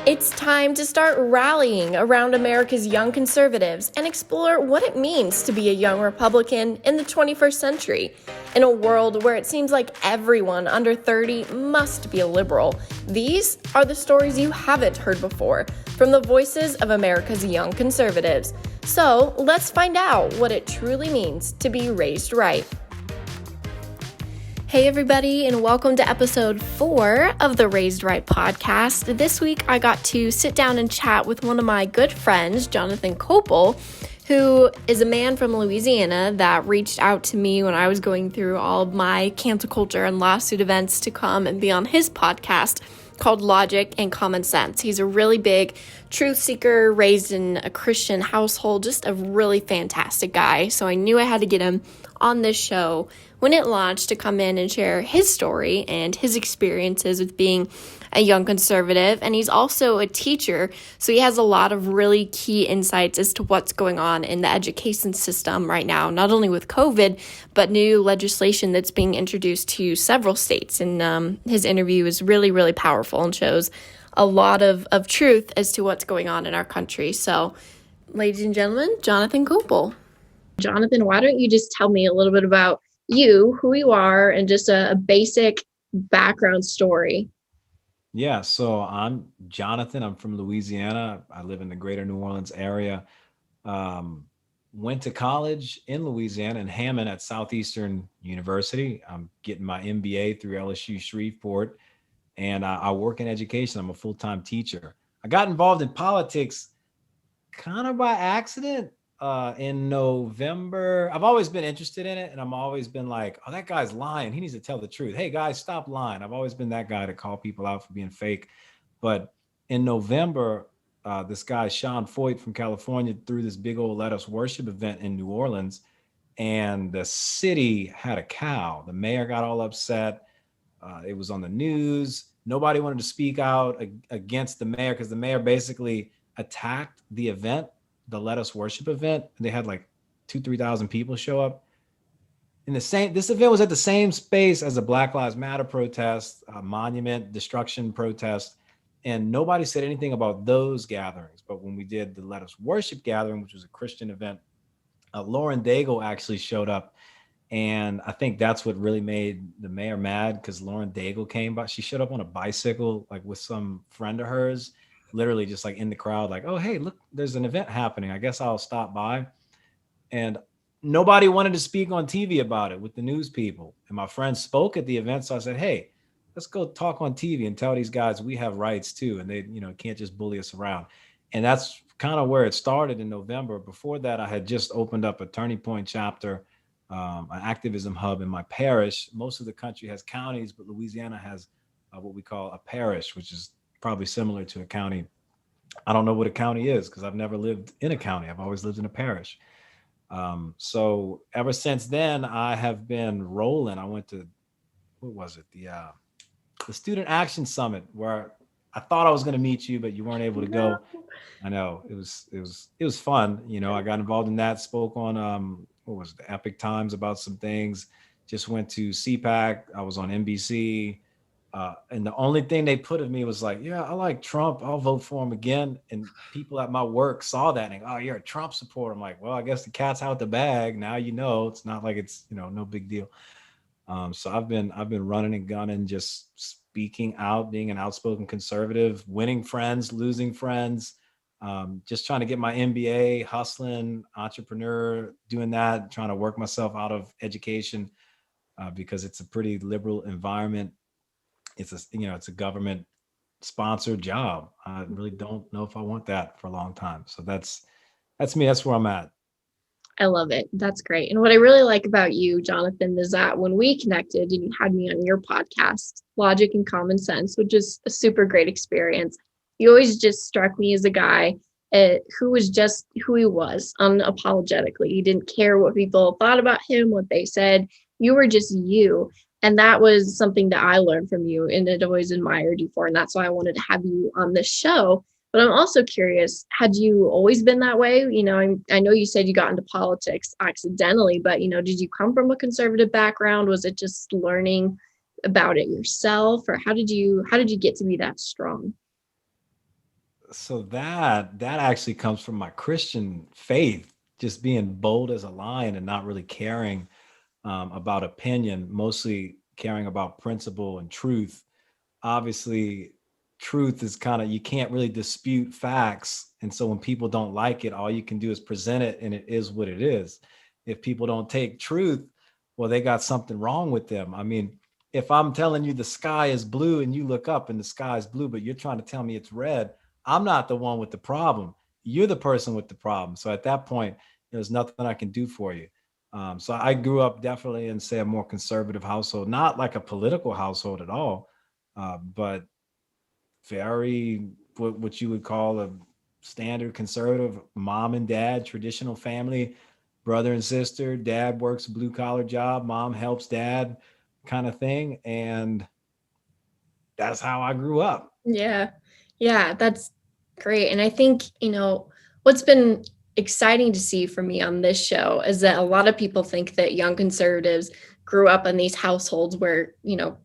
It's time to start rallying around America's young conservatives and explore what it means to be a young Republican in the 21st century. In a world where it seems like everyone under 30 must be a liberal, these are the stories you haven't heard before from the voices of America's young conservatives. So let's find out what it truly means to be raised right. Hey everybody, and welcome to episode 4 of the Raised Right podcast. This week I got to sit down and chat with one of my good friends, Jonathan Koeppel, who is a man from Louisiana that reached out to me when I was going through all of my cancel culture and lawsuit events to come and be on his podcast called Logic and Common Sense. He's a really big truth seeker, raised in a Christian household, just a really fantastic guy. So I knew I had to get him on this show when it launched to come in and share his story and his experiences with being a young conservative. And he's also a teacher, so he has a lot of really key insights as to what's going on in the education system right now, not only with COVID, but new legislation that's being introduced to several states. And his interview is really, really powerful and shows a lot of truth as to what's going on in our country. So, ladies and gentlemen, Jonathan Koeppel. Jonathan, why don't you just tell me a little bit about you, who you are, and just a basic background story? Yeah, so I'm Jonathan. I'm from Louisiana. I live in the greater New Orleans area. Um, Went to college in Louisiana in Hammond at Southeastern University. I'm getting my MBA through LSU Shreveport, and I work in education. I'm a full-time teacher. I got involved in politics kind of by accident in November. I've always been interested in it, and I'm always been like, oh, that guy's lying. He needs to tell the truth. Hey, guys, stop lying. I've always been that guy to call people out for being fake. But in November, this guy, Sean Foyt from California, threw this big old Let Us Worship event in New Orleans, and the city had a cow. The mayor got all upset. It was on the news. Nobody wanted to speak out against the mayor because the mayor basically attacked the event, the Let Us Worship event. They had like 3,000 people show up. This event was at the same space as a Black Lives Matter protest, a monument destruction protest, and nobody said anything about those gatherings. But when we did the Let Us Worship gathering, which was a Christian event, Lauren Daigle actually showed up. And I think that's what really made the mayor mad, because Lauren Daigle came by. She showed up on a bicycle, like with some friend of hers, literally just like in the crowd, like, oh, hey, look, there's an event happening. I guess I'll stop by. And nobody wanted to speak on TV about it with the news people. And my friend spoke at the event. So I said, hey, let's go talk on TV and tell these guys we have rights too. And they, can't just bully us around. And that's kind of where it started in November. Before that, I had just opened up a Turning Point chapter, an activism hub in my parish. Most of the country has counties, but Louisiana has what we call a parish, which is probably similar to a county. I don't know what a county is because I've never lived in a county. I've always lived in a parish. So ever since then, I have been rolling. I went to, what was it? The Student Action Summit, where I thought I was going to meet you, but you weren't able to go. I know it was fun. I got involved in that, spoke on, what was it, the Epic Times about some things, just went to CPAC. I was on NBC. And the only thing they put of me was like, yeah, I like Trump. I'll vote for him again. And people at my work saw that and, oh, you're a Trump supporter. I'm like, well, I guess the cat's out the bag. Now, it's not like it's, no big deal. So I've been running and gunning, just speaking out, being an outspoken conservative, winning friends, losing friends, just trying to get my MBA, hustling, entrepreneur, doing that, trying to work myself out of education because it's a pretty liberal environment. It's a government sponsored job. I really don't know if I want that for a long time. So that's me. That's where I'm at. I love it. That's great. And what I really like about you, Jonathan, is that when we connected and you had me on your podcast, Logic and Common Sense, which is a super great experience, you always just struck me as a guy who was just who he was unapologetically. He didn't care what people thought about him, what they said. You were just you. And that was something that I learned from you and had always admired you for. And that's why I wanted to have you on this show. But I'm also curious, had you always been that way? I know you said you got into politics accidentally, but, did you come from a conservative background? Was it just learning about it yourself? Or how did you get to be that strong? So that actually comes from my Christian faith, just being bold as a lion and not really caring about opinion, mostly caring about principle and truth. Obviously, truth is kind of, you can't really dispute facts, and so when people don't like it, all you can do is present it, and it is what it is. If people don't take truth, well, they got something wrong with them. I mean, if I'm telling you the sky is blue and you look up and the sky is blue, but you're trying to tell me it's red, I'm not the one with the problem. You're the person with the problem. So at that point, there's nothing I can do for you. So I grew up definitely in, say, a more conservative household, not like a political household at all, but very what you would call a standard conservative mom and dad, traditional family, brother and sister. Dad works a blue collar job, mom helps dad, kind of thing. And that's how I grew up. Yeah. Yeah, that's great. And I think, what's been exciting to see for me on this show is that a lot of people think that young conservatives grew up in these households where,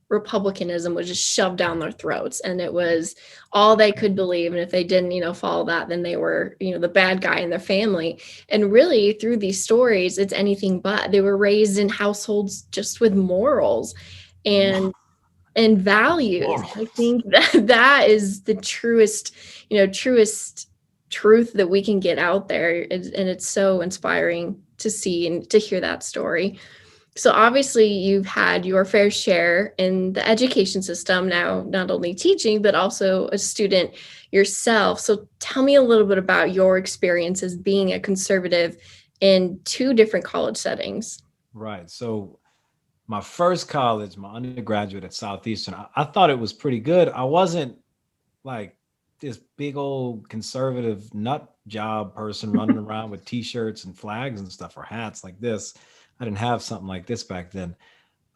republicanism was just shoved down their throats and it was all they could believe. And if they didn't, follow that, then they were, the bad guy in their family. And really, through these stories, it's anything but. They were raised in households just with morals and values. I Morals. think that that is the truest truth that we can get out there. And it's so inspiring to see and to hear that story. So obviously you've had your fair share in the education system now, not only teaching, but also a student yourself. So tell me a little bit about your experience as being a conservative in two different college settings. Right. So my first college, my undergraduate at Southeastern, I thought it was pretty good. I wasn't like this big old conservative nut job person running around with t-shirts and flags and stuff or hats like this. I didn't have something like this back then.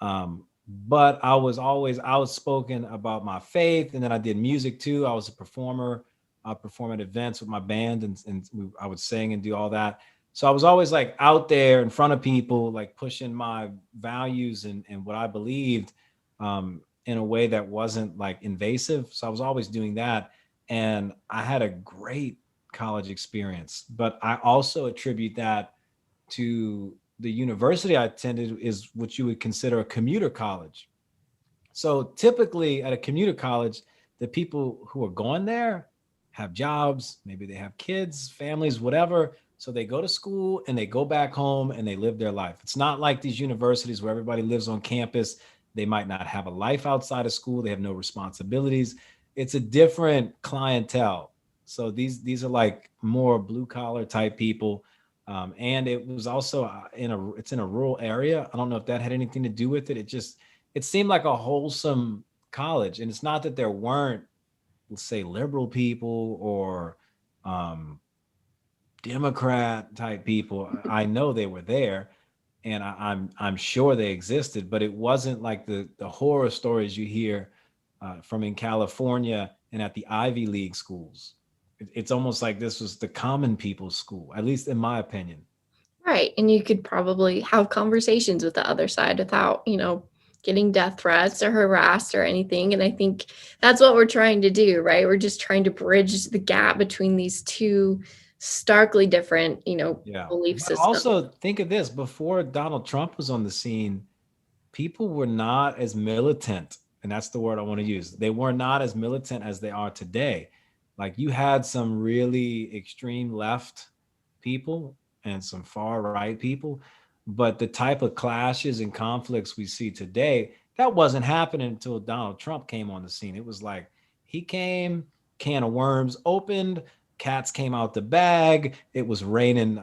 But I was always outspoken about my faith. And then I did music too. I was a performer. I perform at events with my band, and I would sing and do all that. So I was always like out there in front of people, like pushing my values and what I believed, in a way that wasn't like invasive. So I was always doing that. And I had a great college experience, but I also attribute that to the university I attended is what you would consider a commuter college. So typically at a commuter college, the people who are going there have jobs, maybe they have kids, families, whatever. So they go to school and they go back home and they live their life. It's not like these universities where everybody lives on campus. They might not have a life outside of school. They have no responsibilities. It's a different clientele. So these are like more blue collar type people. And it was also it's in a rural area. I don't know if that had anything to do with it. It seemed like a wholesome college. And it's not that there weren't, let's say, liberal people or um, Democrat type people. I know they were there, and I'm sure they existed, but it wasn't like the horror stories you hear from in California and at the Ivy League schools. It's almost like this was the common people's school, at least in my opinion. Right. And you could probably have conversations with the other side without, getting death threats or harassed or anything. And I think that's what we're trying to do, right? We're just trying to bridge the gap between these two starkly different, Yeah. belief But systems. also think of this, before Donald Trump was on the scene, people were not as militant, and that's the word I want to use. They were not as militant as they are today. Like you had some really extreme left people and some far right people, but the type of clashes and conflicts we see today, that wasn't happening until Donald Trump came on the scene. It was like he came, can of worms opened, cats came out the bag, it was raining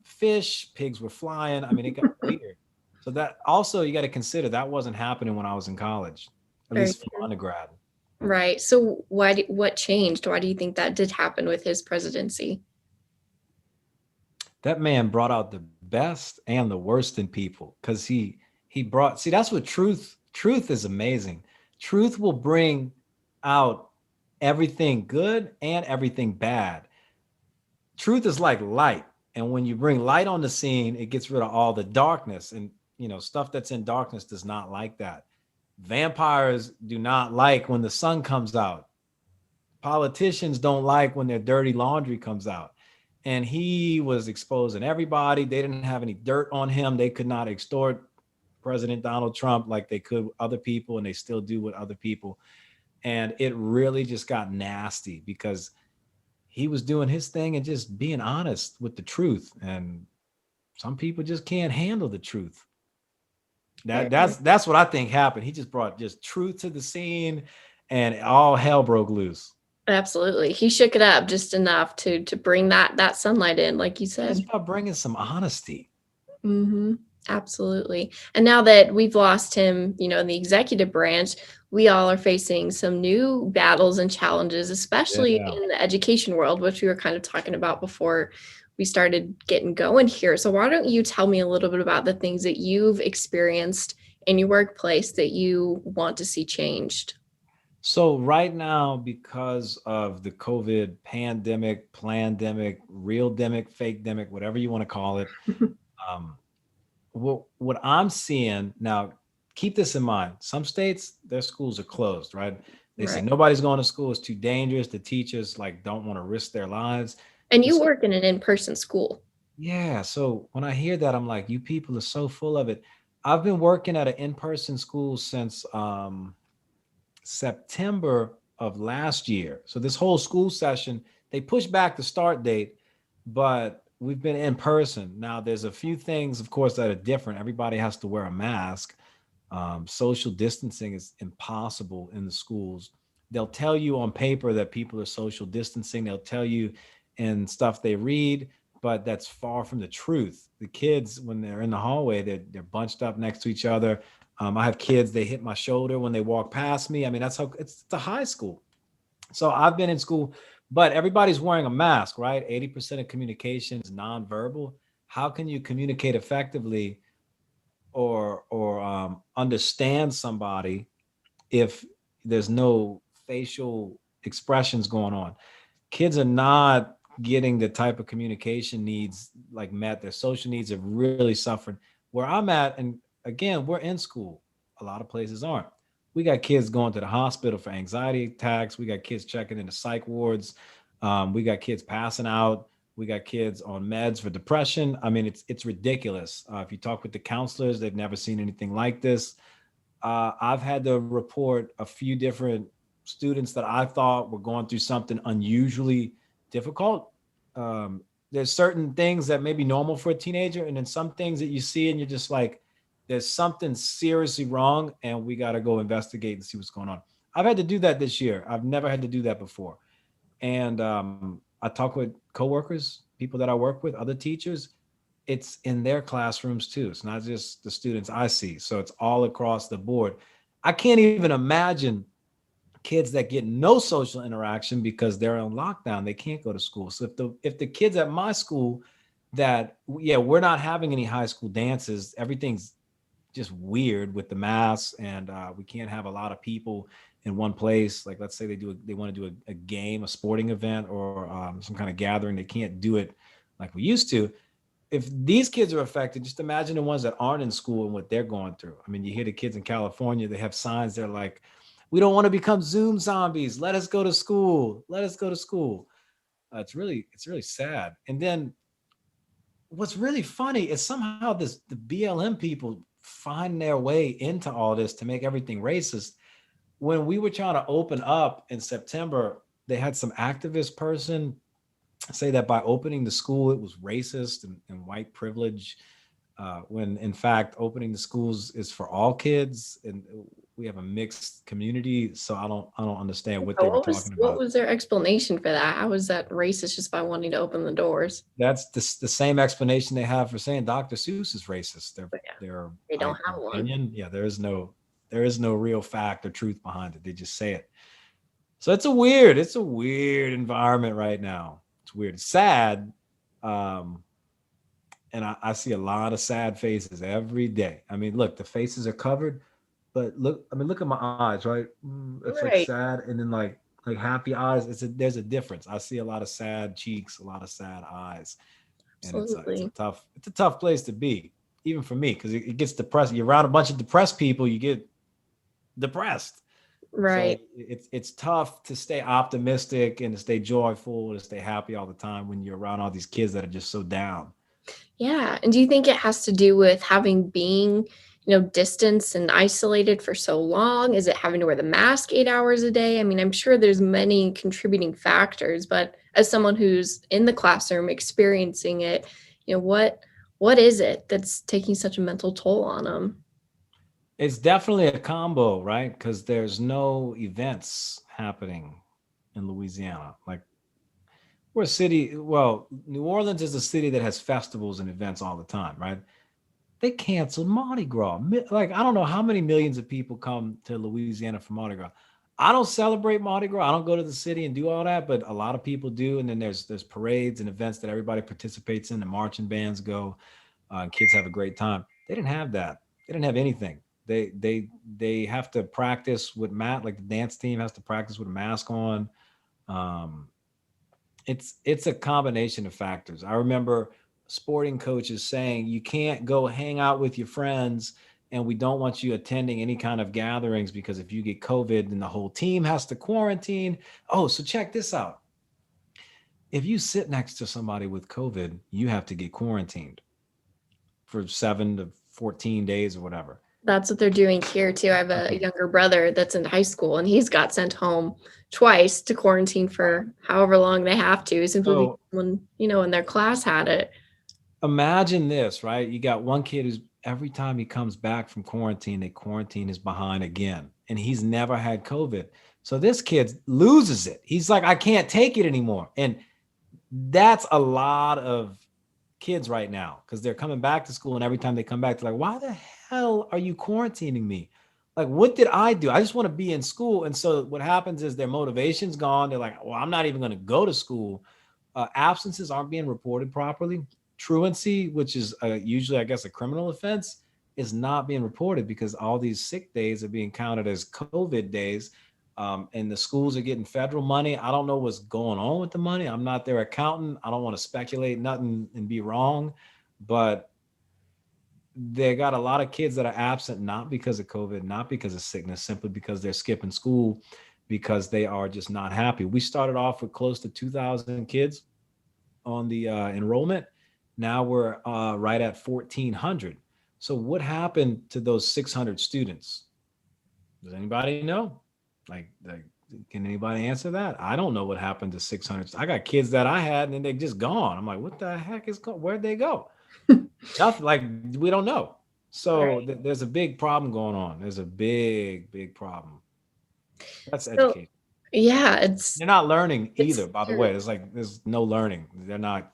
fish, pigs were flying. I mean, it got weird. So that also you got to consider that wasn't happening when I was in college, at Very least from true. undergrad. Right. So what changed? Why do you think that did happen with his presidency? That man brought out the best and the worst in people because he brought, see, that's what truth is amazing. Truth will bring out everything good and everything bad. Truth is like light, and when you bring light on the scene, it gets rid of all the darkness, and stuff that's in darkness does not like that. Vampires do not like when the sun comes out. politicians don't like when their dirty laundry comes out. And he was exposing everybody. They didn't have any dirt on him. They could not extort President Donald Trump like they could other people, and they still do with other people. And it really just got nasty because he was doing his thing and just being honest with the truth. And some people just can't handle the truth. That's what I think happened. He just brought just truth to the scene, and all hell broke loose. Absolutely. He shook it up just enough to bring that sunlight in, like you Just said. by bringing some honesty. Mm-hmm. Absolutely. And now that we've lost him, in the executive branch, we all are facing some new battles and challenges, especially Yeah. in the education world, which we were kind of talking about before we started getting going here. So why don't you tell me a little bit about the things that you've experienced in your workplace that you want to see changed? So right now, because of the COVID pandemic, plandemic, real demic, fake demic, whatever you want to call it, um, what I'm seeing now, keep this in mind. Some states, their schools are closed, right? They say Right. nobody's going to school. It's too dangerous. The teachers like don't want to risk their lives. And you This, work in an in-person school. yeah. So when I hear that, I'm like, you people are so full of it. I've been working at an in-person school since September of last year. So this whole school session, they pushed back the start date, but we've been in person. Now there's a few things, of course, that are different. Everybody has to wear a mask. Social distancing is impossible in the schools. They'll tell you on paper that people are social distancing. They'll tell you in stuff they read, but that's far from the truth. The kids, when they're in the hallway, they're bunched up next to each other. I have kids, they hit my shoulder when they walk past me. I mean, that's how it's the high school. So I've been in school, but everybody's wearing a mask, right? 80% of communication is nonverbal. How can you communicate effectively or understand somebody if there's no facial expressions going on? Kids are not getting the type of communication needs like met. Their social needs have really suffered. Where I'm at, and again, we're in school. A lot of places aren't. We got kids going to the hospital for anxiety attacks. We got kids checking into psych wards. We got kids passing out. We got kids on meds for depression. I mean, it's ridiculous. If you talk with the counselors, they've never seen anything like this. I've had to report a few different students that I thought were going through something unusually difficult. There's certain things that may be normal for a teenager, and then some things that you see and you're just like, there's something seriously wrong, and we got to go investigate and see what's going on. I've had to do that this year. I've never had to do that before. And I talk with coworkers, people that I work with, other teachers. It's in their classrooms too. It's not just the students I see. So it's all across the board. I can't even imagine kids that get no social interaction because they're on lockdown. They can't go to school. So if the kids at my school that, yeah, we're not having any high school dances, everything's just weird with the masks, and we can't have a lot of people in one place. Like, let's say they want to do a game, a sporting event, or some kind of gathering. They can't do it like we used to. If these kids are affected, just imagine the ones that aren't in school and what they're going through. I mean, you hear the kids in California, they have signs. They're like, we don't want to become Zoom zombies. Let us go to school. Let us go to school. It's really sad. And then what's really funny is somehow the BLM people find their way into all this to make everything racist. When we were trying to open up in September, they had some activist person say that by opening the school, it was racist and white privilege, when in fact opening the schools is for all kids, and we have a mixed community. So I don't understand what So they were what was talking what about. was their explanation for that? How was that racist just by wanting to open the doors? That's the same explanation they have for saying Dr. Seuss is racist. But yeah, Their they don't have one. opinion. Yeah, there is no real fact or truth behind it. They just say it. So it's a weird environment right now. It's weird. It's sad. Um, and I see a lot of sad faces every day. I mean, look, the faces are covered, but look, I mean, look at my eyes, right? It's like Right. sad, and then like happy eyes. There's a difference. I see a lot of sad cheeks, a lot of sad eyes, and Absolutely. it's a tough place to be, even for me, because it gets depressed. You're around a bunch of depressed people, you get depressed. So Right. it's tough to stay optimistic and to stay joyful and to stay happy all the time when you're around all these kids that are just so down. Yeah. And do you think it has to do with having being, distanced and isolated for so long? Is it having to wear the mask 8 hours a day? I mean, I'm sure there's many contributing factors, but as someone who's in the classroom experiencing it, what is it that's taking such a mental toll on them? It's definitely a combo, right? Because there's no events happening in Louisiana. Like we're a city, well, New Orleans is a city that has festivals and events all the time, right? They canceled Mardi Gras. Like, I don't know how many millions of people come to Louisiana for Mardi Gras. I don't celebrate Mardi Gras. I don't go to the city and do all that, but a lot of people do. And then there's parades and events that everybody participates in. The marching bands go, and kids have a great time. They didn't have that. They didn't have anything. They have to practice with Matt, like the dance team has to practice with a mask on. Um, it's a combination of factors. I remember sporting coaches saying you can't go hang out with your friends and we don't want you attending any kind of gatherings because if you get COVID, then the whole team has to quarantine. Oh, so check this out. If you sit next to somebody with COVID, you have to get quarantined for 7 to 14 days or whatever. That's what they're doing here too. I have a Okay. younger brother that's in high school and he's got sent home twice to quarantine for however long they have to, simply because So when, in their class had it. imagine this, right? You got one kid who's every time he comes back from quarantine, they quarantine his behind again. And he's never had COVID. So this kid loses it. He's like, I can't take it anymore. And that's a lot of kids right now because they're coming back to school. And every time they come back, they're like, why the hell are you quarantining me? Like, what did I do? I just want to be in school. And so what happens is their motivation's gone. They're like, well, I'm not even going to go to school. Absences aren't being reported properly. Truancy, which is usually, I guess, a criminal offense, is not being reported because all these sick days are being counted as COVID days. And the schools are getting federal money. I don't know what's going on with the money. I'm not their accountant. I don't want to speculate nothing and be wrong, but they got a lot of kids that are absent, not because of COVID, not because of sickness, simply because they're skipping school because they are just not happy. We started off with close to 2,000 kids on the enrollment. Now we're right at 1,400. So what happened to those 600 students? Does anybody know? Like, can anybody answer that? I don't know what happened to 600. I got kids that I had and then they just gone. I'm like, what the heck is going? Where'd they go? Nothing. Like we don't know. So Right. there's a big problem going on. There's a big problem. That's So education. yeah, it's They're not learning it's either. By the scary. way, there's no learning. They're not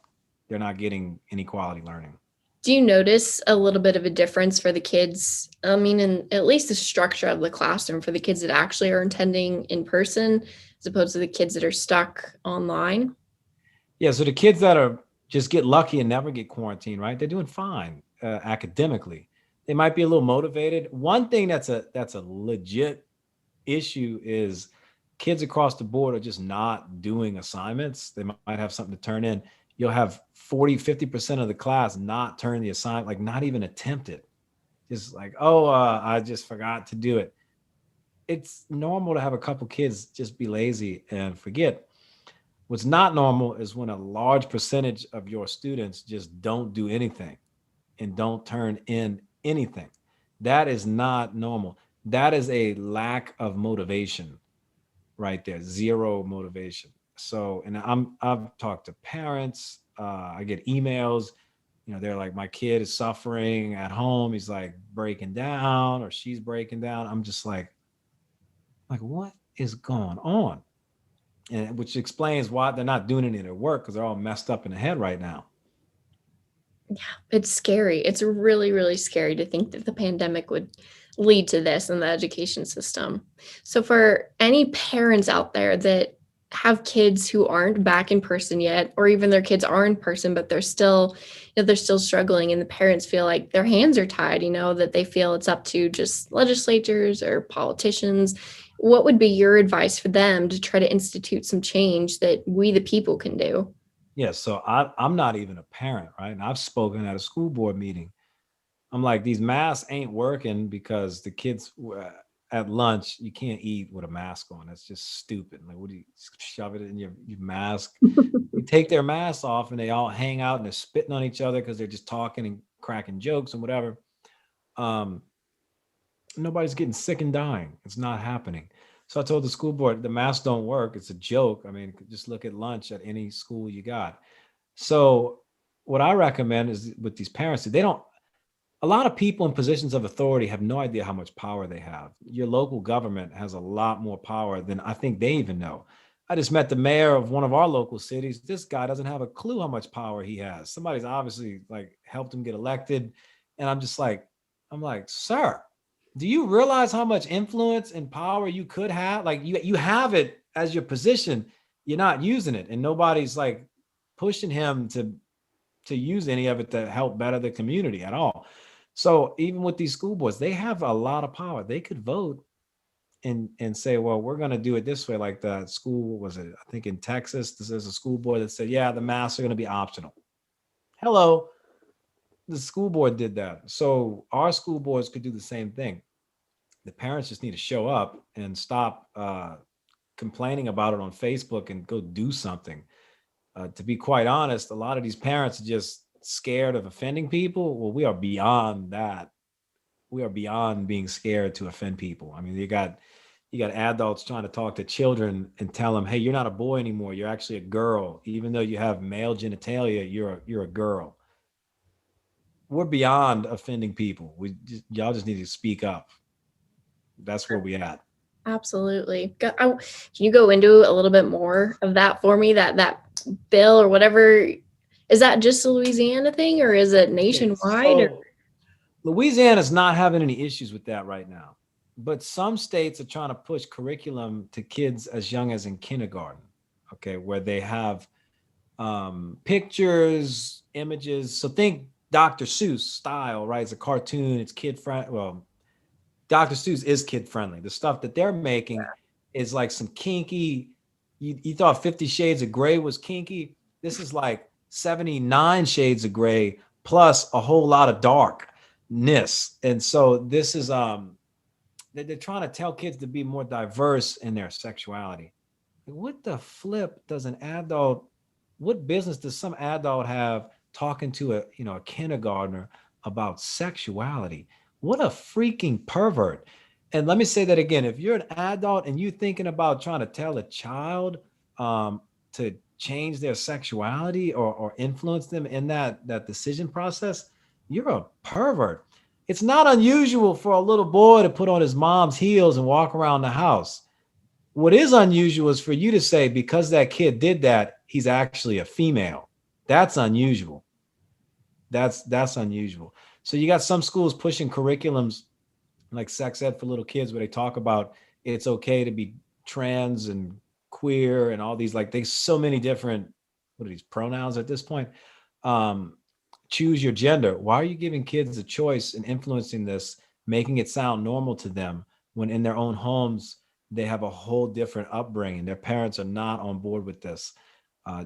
getting any quality learning. Do you notice a little bit of a difference for the kids? I mean, in at least the structure of the classroom for the kids that actually are attending in person as opposed to the kids that are stuck online? Yeah, so the kids that are just get lucky and never get quarantined, right? They're doing fine academically. They might be a little motivated. One thing that's a legit issue is kids across the board are just not doing assignments. They might have something to turn in. You'll have 40, 50% of the class not turn the assignment, like not even attempt it. Just like, oh, I just forgot to do it. It's normal to have a couple kids just be lazy and forget. What's not normal is when a large percentage of your students just don't do anything and don't turn in anything. That is not normal. That is a lack of motivation right there. Zero motivation. So, and I've talked to parents. I get emails. They're like, my kid is suffering at home. He's like breaking down, or she's breaking down. I'm just like, what is going on? And which explains why they're not doing any of their work because they're all messed up in the head right now. It's scary. It's really, really scary to think that the pandemic would lead to this in the education system. So, for any parents out there that have kids who aren't back in person yet, or even their kids are in person, but they're still struggling, and the parents feel like their hands are tied, that they feel it's up to just legislators or politicians. What would be your advice for them to try to institute some change that we, the people, can do? Yeah, so I'm not even a parent, right? And I've spoken at a school board meeting. I'm like, these masks ain't working because the kids. at lunch, you can't eat with a mask on. That's just stupid. Like, what do you shove it in your mask? You take their masks off and they all hang out and they're spitting on each other because they're just talking and cracking jokes and whatever. Um, Nobody's getting sick and dying. It's not happening. So I told the school board, the masks don't work. It's a joke. I mean, just look at lunch at any school you got. So what I recommend is with these parents, they don't, a lot of people in positions of authority have no idea how much power they have. Your local government has a lot more power than I think they even know. I just met the mayor of one of our local cities. This guy doesn't have a clue how much power he has. Somebody's obviously like helped him get elected. And I'm like, sir, do you realize how much influence and power you could have? Like you have it as your position. You're not using it. And nobody's like pushing him to use any of it to help better the community at all. So even with these school boards, they have a lot of power. They could vote and say, well, we're going to do it this way. Like the school, was it, I think in Texas, there's a school board that said, yeah, the masks are going to be optional. Hello, the school board did that. So our school boards could do the same thing. The parents just need to show up and stop complaining about it on Facebook and go do something. To be quite honest, a lot of these parents are just scared of offending people. Well, we are beyond that. We are beyond being scared to offend people. I mean, you got adults trying to talk to children and tell them, "Hey, you're not a boy anymore. You're actually a girl. Even though you have male genitalia, you're a girl." We're beyond offending people. Y'all just need to speak up. That's where we at. Absolutely. Can you go into a little bit more of that for me? That bill or whatever, is that just a Louisiana thing or is it Okay, nationwide? Or so Louisiana's not having any issues with that right now, but some states are trying to push curriculum to kids as young as in kindergarten. Okay, where they have pictures, images. So think Dr. Seuss style, right? It's a cartoon. It's kid friendly. Well, Dr. Seuss is kid friendly. The stuff that they're making is like some kinky. You thought 50 Shades of Grey was kinky. This is like 79 Shades of Grey plus a whole lot of darkness. And so this is they're trying to tell kids to be more diverse in their sexuality. What the flip does an adult, what business does some adult have talking to a kindergartner about sexuality? What a freaking pervert. And let me say that again. If you're an adult and you're thinking about trying to tell a child to change their sexuality or influence them in that decision process, you're a pervert. It's not unusual for a little boy to put on his mom's heels and walk around the house. What is unusual is for you to say, because that kid did that, he's actually a female. That's unusual. That's unusual. So you got some schools pushing curriculums like sex ed for little kids where they talk about it's okay to be trans and queer and all these, like, there's so many different, what are these pronouns at this point? Um, Choose your gender. Why are you giving kids a choice and influencing this, making it sound normal to them when in their own homes they have a whole different upbringing? Their parents are not on board with this.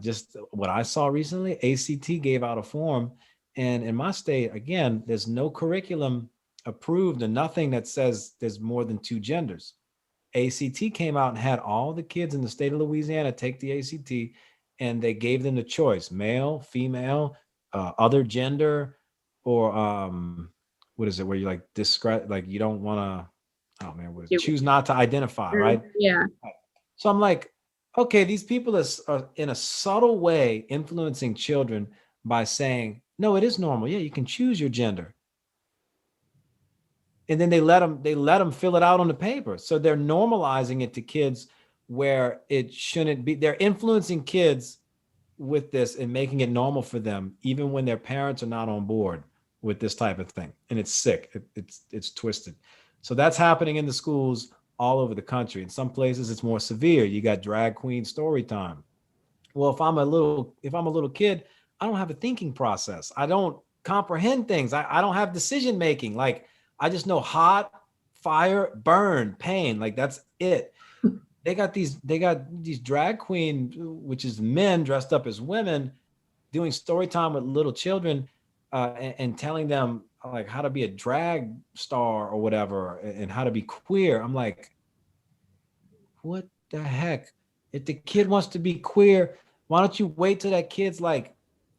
Just what I saw recently, ACT gave out a form, and in my state, again, there's no curriculum approved and nothing that says there's more than two genders. ACT came out and had all the kids in the state of Louisiana take the ACT, and they gave them the choice: male, female, other gender, or what is it? Where you like describe, like you don't want to, oh man, what is it? Choose not to identify, right? Yeah. So I'm like, okay, these people are in a subtle way influencing children by saying, no, it is normal. Yeah, you can choose your gender, and then they let them fill it out on the paper. So they're normalizing it to kids where it shouldn't be. They're influencing kids with this and making it normal for them, even when their parents are not on board with this type of thing. And it's sick. It's twisted. So that's happening in the schools all over the country. In some places, it's more severe. You got drag queen story time. Well, if I'm a little kid, I don't have a thinking process. I don't comprehend things. I don't have decision making. Like, I just know hot, fire, burn, pain. Like, that's it. They got these drag queen, which is men dressed up as women, doing story time with little children. and telling them like how to be a drag star or whatever and how to be queer. I'm like, what the heck? If the kid wants to be queer, why don't you wait till that kid's like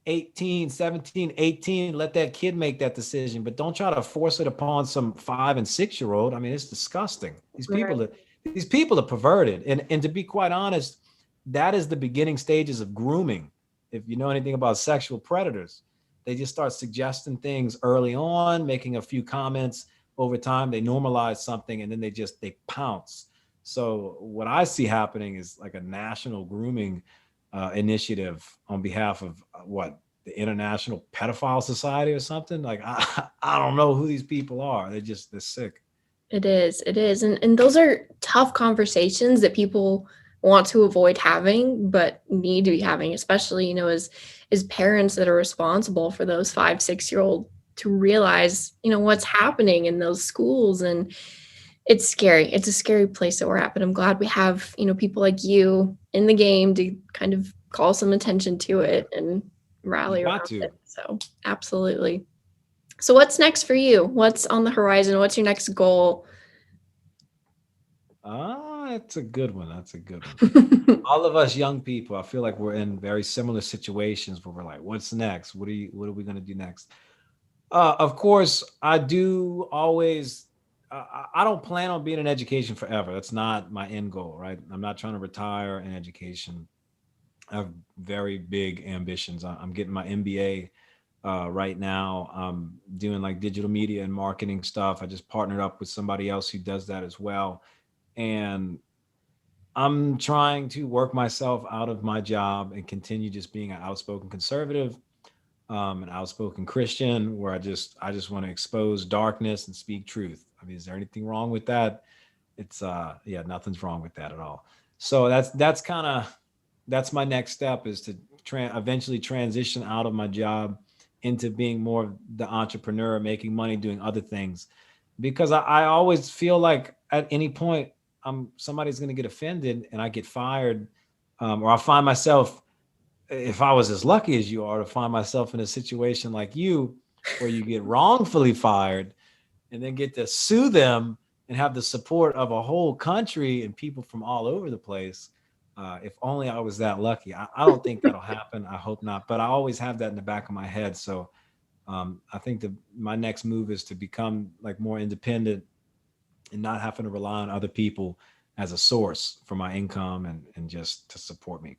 18, 17, 18, let that kid make that decision, but don't try to force it upon some 5 and 6 year old. I mean, it's disgusting. Right. These people are perverted. And to be quite honest, that is the beginning stages of grooming. If you know anything about sexual predators, they just start suggesting things early on, making a few comments over time, they normalize something and then they pounce. So what I see happening is like a national grooming initiative on behalf of what, the International Pedophile Society or something. Like I don't know who these people are. They're sick. It is. It is. And those are tough conversations that people want to avoid having, but need to be having, especially, as parents that are responsible for those 5, 6 year old to realize, what's happening in those schools. And it's scary. It's a scary place that we're at. But I'm glad we have, people like you in the game to kind of call some attention to it and You rally got around to. it. So absolutely. So what's next for you? What's on the horizon? What's your next goal? That's a good one. That's a good one. All of us young people, I feel like we're in very similar situations where we're like, what's next? What are we going to do next? Of course, I do always. I don't plan on being in education forever. That's not my end goal, right? I'm not trying to retire in education. I have very big ambitions. I'm getting my MBA right now. I'm doing like digital media and marketing stuff. I just partnered up with somebody else who does that as well, and I'm trying to work myself out of my job and continue just being an outspoken conservative, an outspoken Christian, where I just want to expose darkness and speak truth. I mean, is there anything wrong with that? It's yeah, nothing's wrong with that at all. So that's kind of that's my next step, is to eventually transition out of my job into being more of the entrepreneur, making money, doing other things, because I always feel like at any point somebody's going to get offended and I get fired, or I find myself, if I was as lucky as you are, to find myself in a situation like you, where you get wrongfully fired and then get to sue them and have the support of a whole country and people from all over the place. If only I was that lucky. I don't think that'll happen. I hope not. But I always have that in the back of my head. So I think my next move is to become like more independent and not having to rely on other people as a source for my income and just to support me.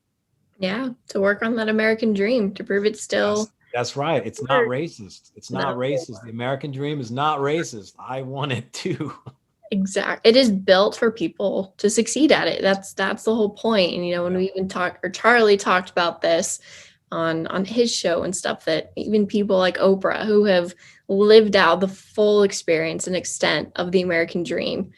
Yeah, to work on that American dream, to prove it still That's right. It's not works. racist. It's No, not racist. The American dream is not racist. I want it too. exact. It is built for people to succeed at it. That's the whole point. And when Yeah. we even talked, or Charlie talked about this on his show and stuff, that even people like Oprah who have lived out the full experience and extent of the American dream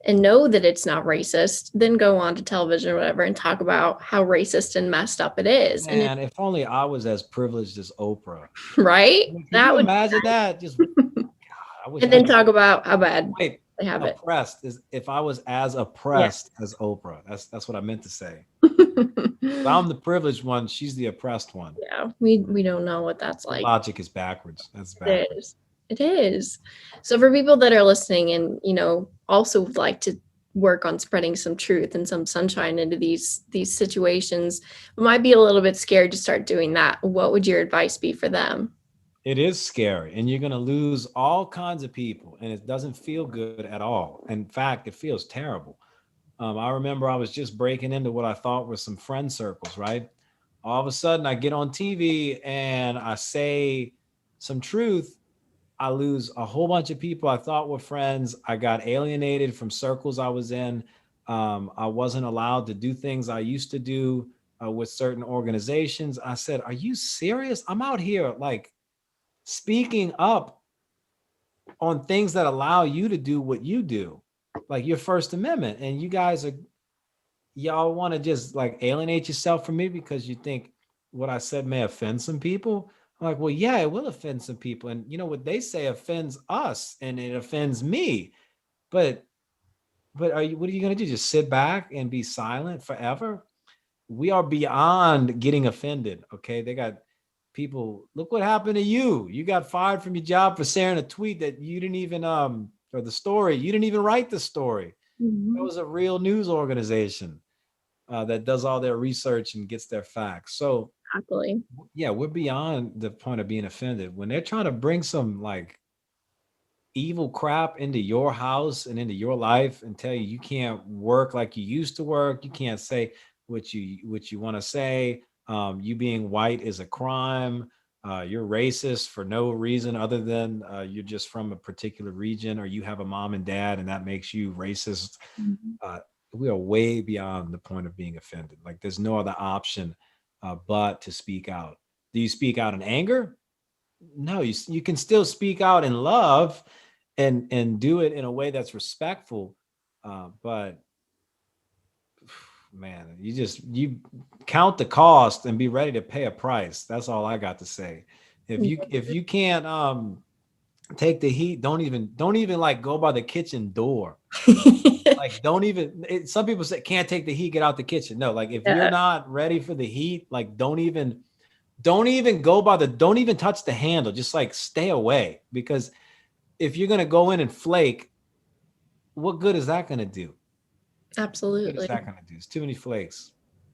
and know that it's not racist, then go on to television or whatever and talk about how racist and messed up it is. And Man, if only I was as privileged as Oprah. right? I mean, can That you would imagine that? Just God, I wish and I then could talk about how bad wait. they have it. Oppressed is if I was as Yeah. oppressed as Oprah. That's what I meant to say. I'm the privileged one. She's the oppressed one. Yeah, we don't know what that's The like. logic is backwards. That's It backwards. is. It is. So for people that are listening and, also would like to work on spreading some truth and some sunshine into these situations, might be a little bit scared to start doing that. What would your advice be for them? It is scary, and you're going to lose all kinds of people, and it doesn't feel good at all. In fact, it feels terrible. I remember I was just breaking into what I thought were some friend circles, right? All of a sudden, I get on TV and I say some truth. I lose a whole bunch of people I thought were friends. I got alienated from circles I was in. I wasn't allowed to do things I used to do with certain organizations. I said, "Are you serious? I'm out here like speaking up on things that allow you to do what you do, like your First Amendment, and you guys are y'all want to just like alienate yourself from me because you think what I said may offend some people." I'm like, well, yeah, it will offend some people. And you know what they say offends us and it offends me. But what are you gonna do? Just sit back and be silent forever? We are beyond getting offended. Okay. people, look what happened to you. You got fired from your job for sharing a tweet that you didn't even or the story, you didn't even write the story. It Mhm. was a real news organization that does all their research and gets their facts. So Happily. yeah, we're beyond the point of being offended when they're trying to bring some like evil crap into your house and into your life and tell you you can't work like you used to work. You can't say what you want to say. You being white is a crime. You're racist for no reason other than you're just from a particular region, or you have a mom and dad, and that makes you racist. Mhm. Uh, we are way beyond the point of being offended. Like there's no other option but to speak out. Do you speak out in anger? No, you can still speak out in love and do it in a way that's respectful. But man, you count the cost and be ready to pay a price. That's all I got to say. If you can't take the heat, don't even like go by the kitchen door. Like don't even some people say can't take the heat, get out the kitchen. No, like if you're Yeah, not ready for the heat, like don't even go by the don't even touch the handle. Just like stay away, because if you're gonna go in and flake, what good is that gonna do? What good is absolutely. that gonna do? It's too many flakes.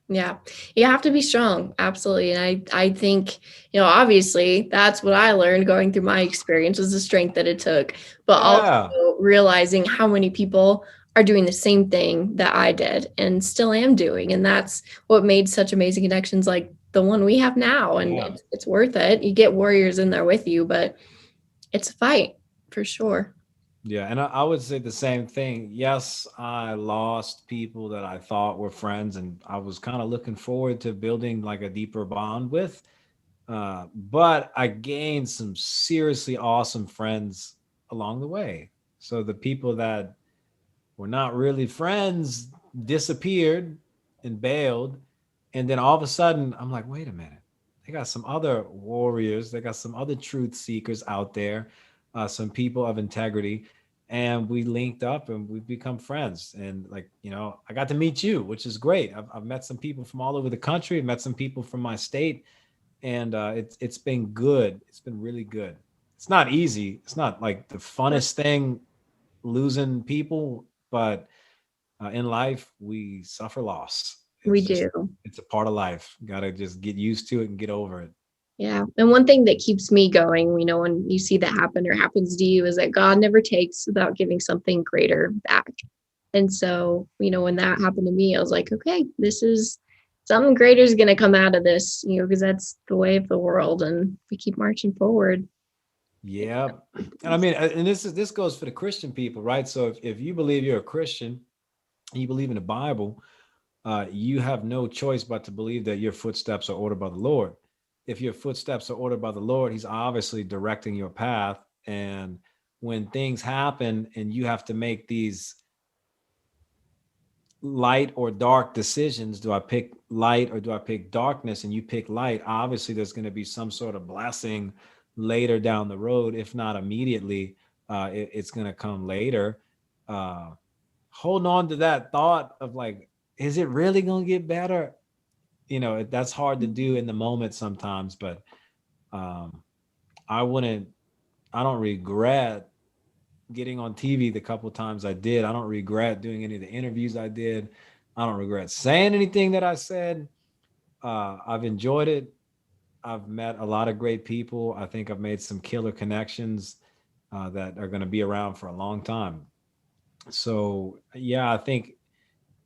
Yeah. You have to be strong. Absolutely. And I think, obviously that's what I learned going through my experience was the strength that it took, but also Yeah, realizing how many people are doing the same thing that I did and still am doing. And that's what made such amazing connections like the one we have now. And yeah, it's worth it. You get warriors in there with you, but it's a fight for sure. yeah. And I would say the same thing. Yes, I lost people that I thought were friends, and I was kind of looking forward to building like a deeper bond with. But I gained some seriously awesome friends along the way. So the people that were not really friends disappeared and bailed. And then all of a sudden, I'm like, wait a minute. They got some other warriors. They got some other truth seekers out there, some people of integrity. And we linked up and we've become friends. And like, I got to meet you, which is great. I've met some people from all over the country, I've met some people from my state, and it's been good. It's been really good. It's not easy. It's not like the funnest thing losing people, but in life we suffer loss. We It's just do. it's a part of life. Got to just get used to it and get over it. Yeah. And one thing that keeps me going, when you see that happen or happens to you, is that God never takes without giving something greater back. And so, when that happened to me, I was like, okay, this is something greater is going to come out of this, because that's the way of the world. And we keep marching forward. Yeah, and I mean, and this goes for the Christian people, right? So if you believe you're a Christian, and you believe in the Bible, you have no choice but to believe that your footsteps are ordered by the Lord. If your footsteps are ordered by the Lord, He's obviously directing your path. And when things happen and you have to make these light or dark decisions, do I pick light or do I pick darkness? And you pick light, obviously there's going to be some sort of blessing later down the road, if not immediately. It's going to come later. uh Hold on to that thought of like, is it really going to get better? That's hard to do in the moment sometimes, but um i wouldn't I don't regret getting on TV the couple times I did. I don't regret doing any of the interviews I did. I don't regret saying anything that I said. I've enjoyed it. I've met a lot of great people. I think I've made some killer connections that are going to be around for a long time. So, yeah, I think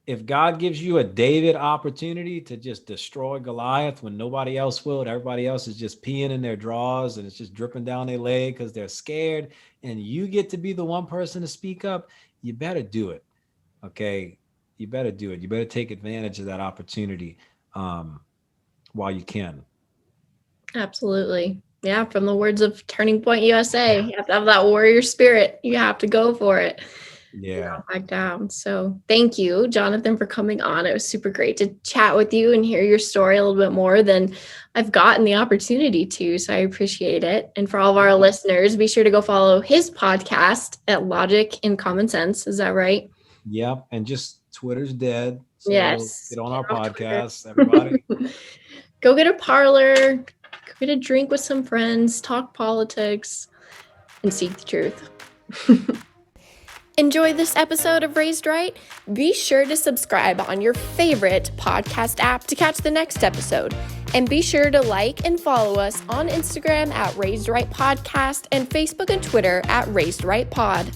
if God gives you a David opportunity to just destroy Goliath when nobody else will, and everybody else is just peeing in their drawers and it's just dripping down their leg because they're scared, and you get to be the one person to speak up, you better do it. Okay. You better do it. You better take advantage of that opportunity um, while you can. Absolutely. Yeah. From the words of Turning Point USA, you have to have that warrior spirit. You have to go for it. Yeah. Not back down. So thank you, Jonathan, for coming on. It was super great to chat with you and hear your story a little bit more than I've gotten the opportunity to. So I appreciate it. And for all of our listeners, be sure to go follow his podcast at Logic and Common Sense. Is that right? Yep. And just Twitter's dead. So Yes. get on Get our off Twitter. podcast, everybody. Go get a parlor. We're going to drink with some friends, talk politics, and seek the truth. Enjoy this episode of Raised Right? Be sure to subscribe on your favorite podcast app to catch the next episode. And be sure to like and follow us on Instagram at Raised Right Podcast and Facebook and Twitter at Raised Right Pod.